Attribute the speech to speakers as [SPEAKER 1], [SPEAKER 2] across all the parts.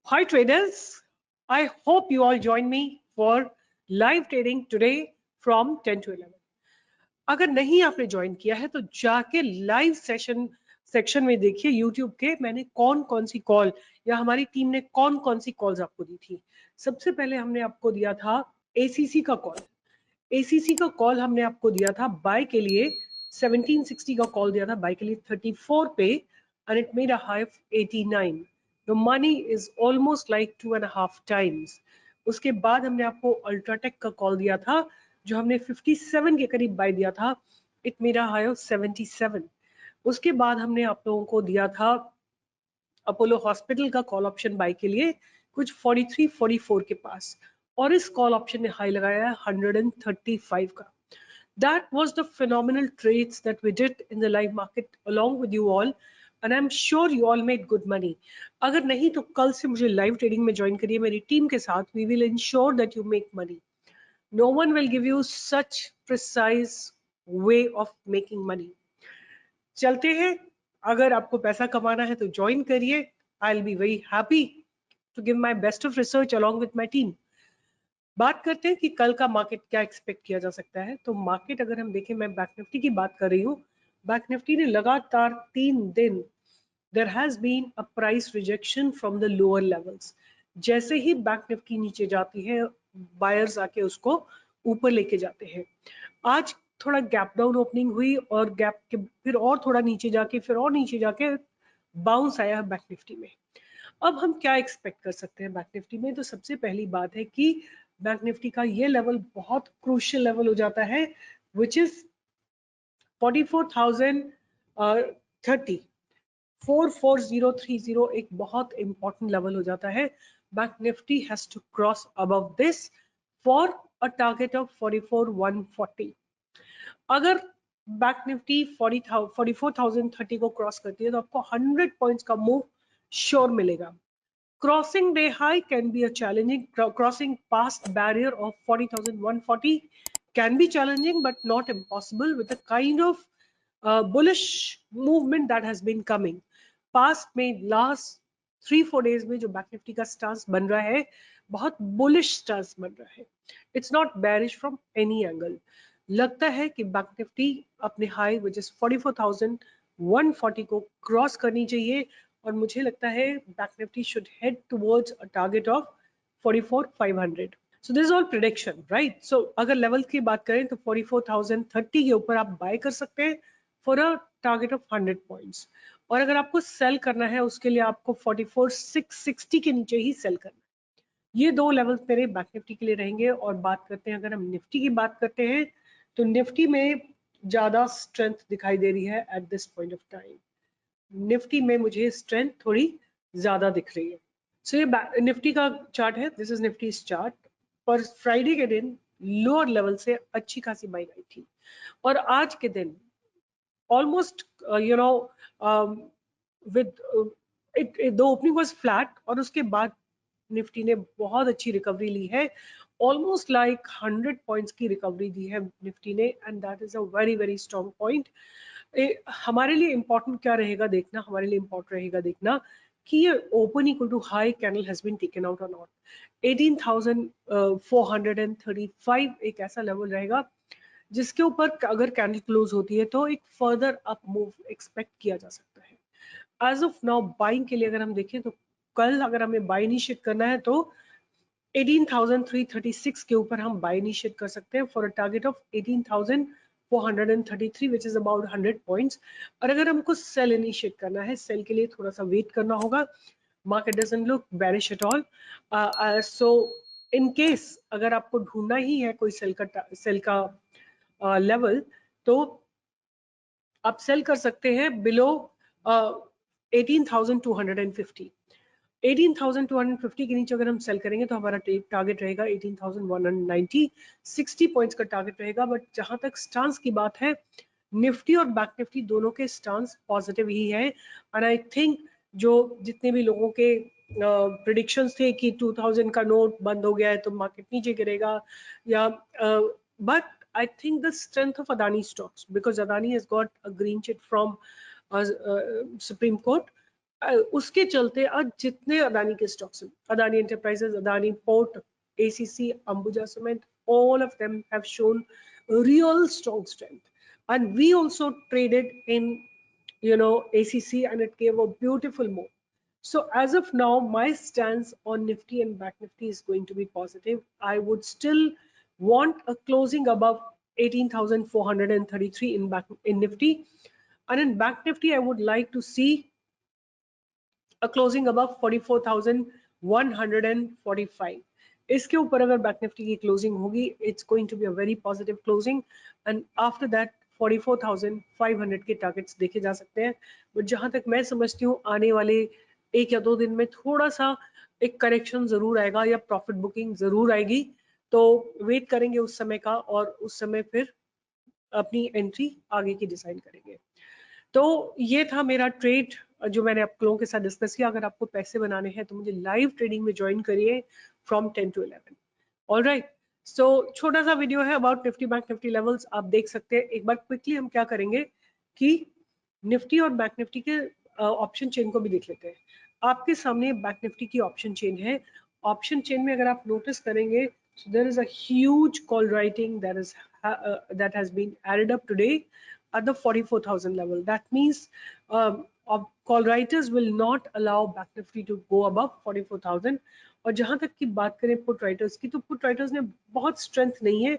[SPEAKER 1] Hi traders, I hope you all join me for live trading today from 10 to 11. अगर नहीं आपने join किया है तो जाके लाइव सेक्शन में देखिए YouTube के मैंने कौन कौन सी कॉल या हमारी टीम ने कौन कौन सी कॉल्स आपको दी थी। सबसे पहले हमने आपको दिया था ACC का कॉल। ACC का कॉल हमने आपको दिया था बाय के लिए 1760 का कॉल दिया था बाय के लिए 34 पे and it made a high of 89. The money is almost like 2.5 times. उसके बाद हमने आपको अल्ट्राटेक का कॉल दिया था जो हमने 57 के करीब बाय दिया था. It made a high of 77. उसके बाद हमने आप लोगों को दिया था अपोलो हॉस्पिटल का कॉल ऑप्शन बाय के लिए कुछ 43 44 के पास और इस कॉल ऑप्शन ने हाई लगाया है 135 का. That was the phenomenal trades that we did in the live market along with you all and I'm sure you all made good money. अगर नहीं तो कल से मुझे लाइव ट्रेडिंग में ज्वाइन करिए मेरी टीम के साथ. We will ensure that you make money. No one will give you such precise way of making money. चलते हैं. अगर आपको पैसा कमाना है तो ज्वाइन करिए. I'll be very happy to give my best of research along with my team. बात करते हैं कि कल का मार्केट क्या एक्सपेक्ट किया जा सकता है. तो मार्केट अगर हम देखें, मैं बैंक निफ्टी की बात कर रही हूँ. बैंक निफ्टी ने लगातार 3 दिन there has been a price rejection from the lower levels. जैसे ही बैंक निफ्टी नीचे जाती है बायर्स आके उसको ऊपर लेके जाते हैं. आज थोड़ा गैप डाउन ओपनिंग हुई और गैप के फिर और थोड़ा नीचे जाके फिर और नीचे जाके बाउंस आया है बैंक निफ्टी में. अब हम क्या एक्सपेक्ट कर सकते हैं बैंक निफ्टी में. तो सबसे पहली बात है कि बैंक निफ्टी का ये लेवल बहुत क्रूशियल लेवल हो जाता है विच इज 44,030. 44030 एक बहुत इंपॉर्टेंट लेवल हो जाता है. Bank nifty has to cross above this for a target of 44,140. अगर बैंक निफ्टी 44,030 को क्रॉस करती है तो आपको 100 पॉइंट्स का मूव श्योर मिलेगा. Crossing day high can be a challenging. Crossing past barrier of 40,140 can be challenging, but not impossible with the kind of bullish movement that has been coming. Past में last 3-4 days में जो bank Nifty का stance बन रहा है बहुत bullish stance बन रहा है. It's not bearish from any angle. लगता है कि बैंक निफ्टी अपने हाई विच इज 44,140 को क्रॉस करनी चाहिए और मुझे लगता है bank Nifty should head towards a target of 44,500. So this is all prediction right. So अगर लेवल की बात करें तो 44,030 के ऊपर आप बाय कर सकते हैं for a target of 100 points. और अगर आपको सेल करना है उसके लिए आपको 44,660 के नीचे ही सेल करना है. ये दो लेवल मेरे बैंक निफ्टी के लिए रहेंगे. और बात करते हैं, अगर हम निफ्टी की बात करते हैं तो निफ्टी में ज्यादा स्ट्रेंथ दिखाई दे रही है at this point of time. Nifty में मुझे स्ट्रेंथ थोड़ी ज्यादा दिख रही है. सो ये निफ्टी का चार्ट है. This is Nifty chart. पर फ्राइडे के दिन लोअर लेवल से अच्छी खासी बाइंग आई थी और आज के दिन almost with the opening was flat और उसके बाद निफ्टी ने बहुत अच्छी रिकवरी ली है. ऑलमोस्ट लाइक 100 पॉइंट्स की रिकवरी दी है निफ्टी ने and that is a very very strong point. हमारे लिए इंपॉर्टेंट क्या रहेगा देखना, हमारे लिए इंपॉर्टेंट रहेगा देखना कि ये open equal to high candle has been taken out और नॉट. 18,435 एक ऐसा लेवल रहेगा जिसके ऊपर अगर कैंडल क्लोज होती है तो एक फर्दर अप मूव एक्सपेक्ट किया जा सकता है. एज ऑफ नाउ बाइंग के लिए अगर हम देखें तो कल अगर हमें बाय इनिशिएट करना है तो 18,336 के ऊपर हम बाय इनिशिएट कर सकते हैं for a target of 18,433 which is about 100 points. और अगर हमको सेल इनिशिएट करना है, सेल के लिए थोड़ा सा वेट करना होगा. Market doesn't look bearish at all. So in case अगर आपको ढूंढना ही है कोई सेल का लेवल तो आप सेल कर सकते हैं बिलो 18,250. 18,250 के नीचे अगर हम सेल करेंगे तो हमारा टारगेट रहेगा 18,190. 60 पॉइंट्स का टारगेट रहेगा. बट जहां तक स्टांस की बात है, निफ्टी और बैंक निफ्टी दोनों के स्टांस पॉजिटिव ही है. एंड आई थिंक जो जितने भी लोगों के प्रिडिक्शंस थे कि 2000 का नोट बंद हो गया है तो मार्केट नीचे गिरेगा या but I think the strength of Adani stocks, because Adani has got a green chit from Supreme Court, उसके चलते आज जितने अदानी के स्टॉक्स हैं, Adani enterprises, Adani port, ACC, Ambuja Cement, all of them have shown real strong strength. And we also traded in, ACC, and it gave a beautiful move. So as of now, my stance on Nifty and Bank Nifty is going to be positive. I would still want a closing above 18,433 in Nifty, and in Bank Nifty, I would like to see a closing above 44,145. इसके ऊपर अगर bank nifty की closing होगी, it's going to be a very positive closing, and after that 44,500 के targets देखे जा सकते हैं. बट जहां तक मैं समझती हूँ, आने वाले 1 या 2 दिन में थोड़ा सा एक करेक्शन जरूर आएगा या प्रॉफिट बुकिंग जरूर आएगी. तो वेट करेंगे उस समय का, और उस समय फिर अपनी एंट्री आगे की डिसाइड करेंगे. तो ये था मेरा ट्रेड जो मैंने आप लोगों के साथ डिस्कस किया. अगर आपको पैसे बनाने हैं तो मुझे लाइव ट्रेडिंग में ज्वाइन करिए फ्रॉम 10 to 11. ऑलराइट, सो छोटा सा वीडियो है about Nifty bank Nifty levels, आप देख सकते हैं. एक बार क्विकली हम क्या करेंगे कि निफ्टी और बैंक निफ्टी के ऑप्शन चेन को भी देख लेते हैं. आपके सामने बैंक निफ्टी की ऑप्शन चेन है. ऑप्शन चेन में अगर आप नोटिस करेंगे, so there is a huge call writing that has been added up today at the 44,000 level. That means call writers will not allow Bank Nifty to go above 44,000. और जहां तक की बात करें पुट राइटर्स की, तो put writers ने बहुत स्ट्रेंथ नहीं है.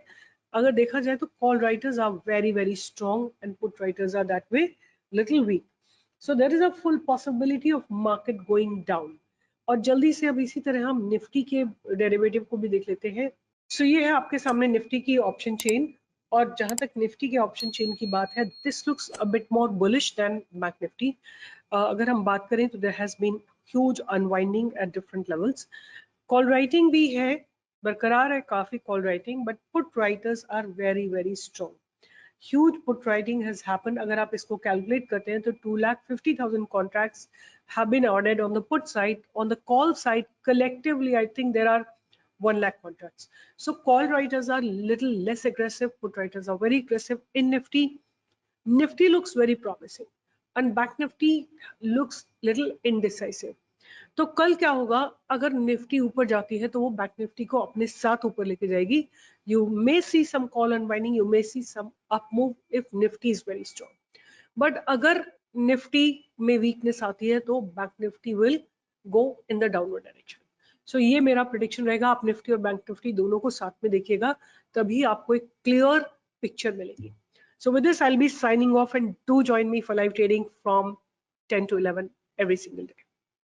[SPEAKER 1] अगर देखा जाए तो call writers are very very strong and put writers are that way little weak. So there is a full possibility of market going down. और जल्दी से अब इसी तरह हम निफ्टी के डेरिवेटिव को भी देख लेते हैं. सो ये है आपके सामने निफ्टी की ऑप्शन चेन. और जहां तक निफ्टी के ऑप्शन चेन की बात है, this looks a bit more bullish than bank nifty. अगर हम बात करें तो there has been huge unwinding at different levels. Call writing भी है, बरकरार है काफी call writing, but put writers are very very strong. Huge put writing has happened. अगर आप इसको कैलकुलेट करते हैं तो 2,50,000 contracts have been ordered on the put side. On the call side, collectively, I think there are 1 lakh contracts. So call writers are little less aggressive. Put writers are very aggressive in Nifty. Nifty looks very promising, and Bank Nifty looks little indecisive. तो कल क्या होगा, अगर Nifty ऊपर जाती है तो वो बैंक निफ्टी को अपने साथ ऊपर लेके जाएगी. You may see some call unwinding, you may see some up move if Nifty is very strong. But अगर निफ्टी में वीकनेस आती है तो bank Nifty will go in the downward direction. So ये मेरा प्रेडिक्शन रहेगा. आप निफ्टी और बैंक निफ्टी दोनों को साथ में देखिएगा, तभी आपको एक क्लियर पिक्चर मिलेगी. So with this, I'll be signing off, and do join me for live trading from 10 to 11 every single day.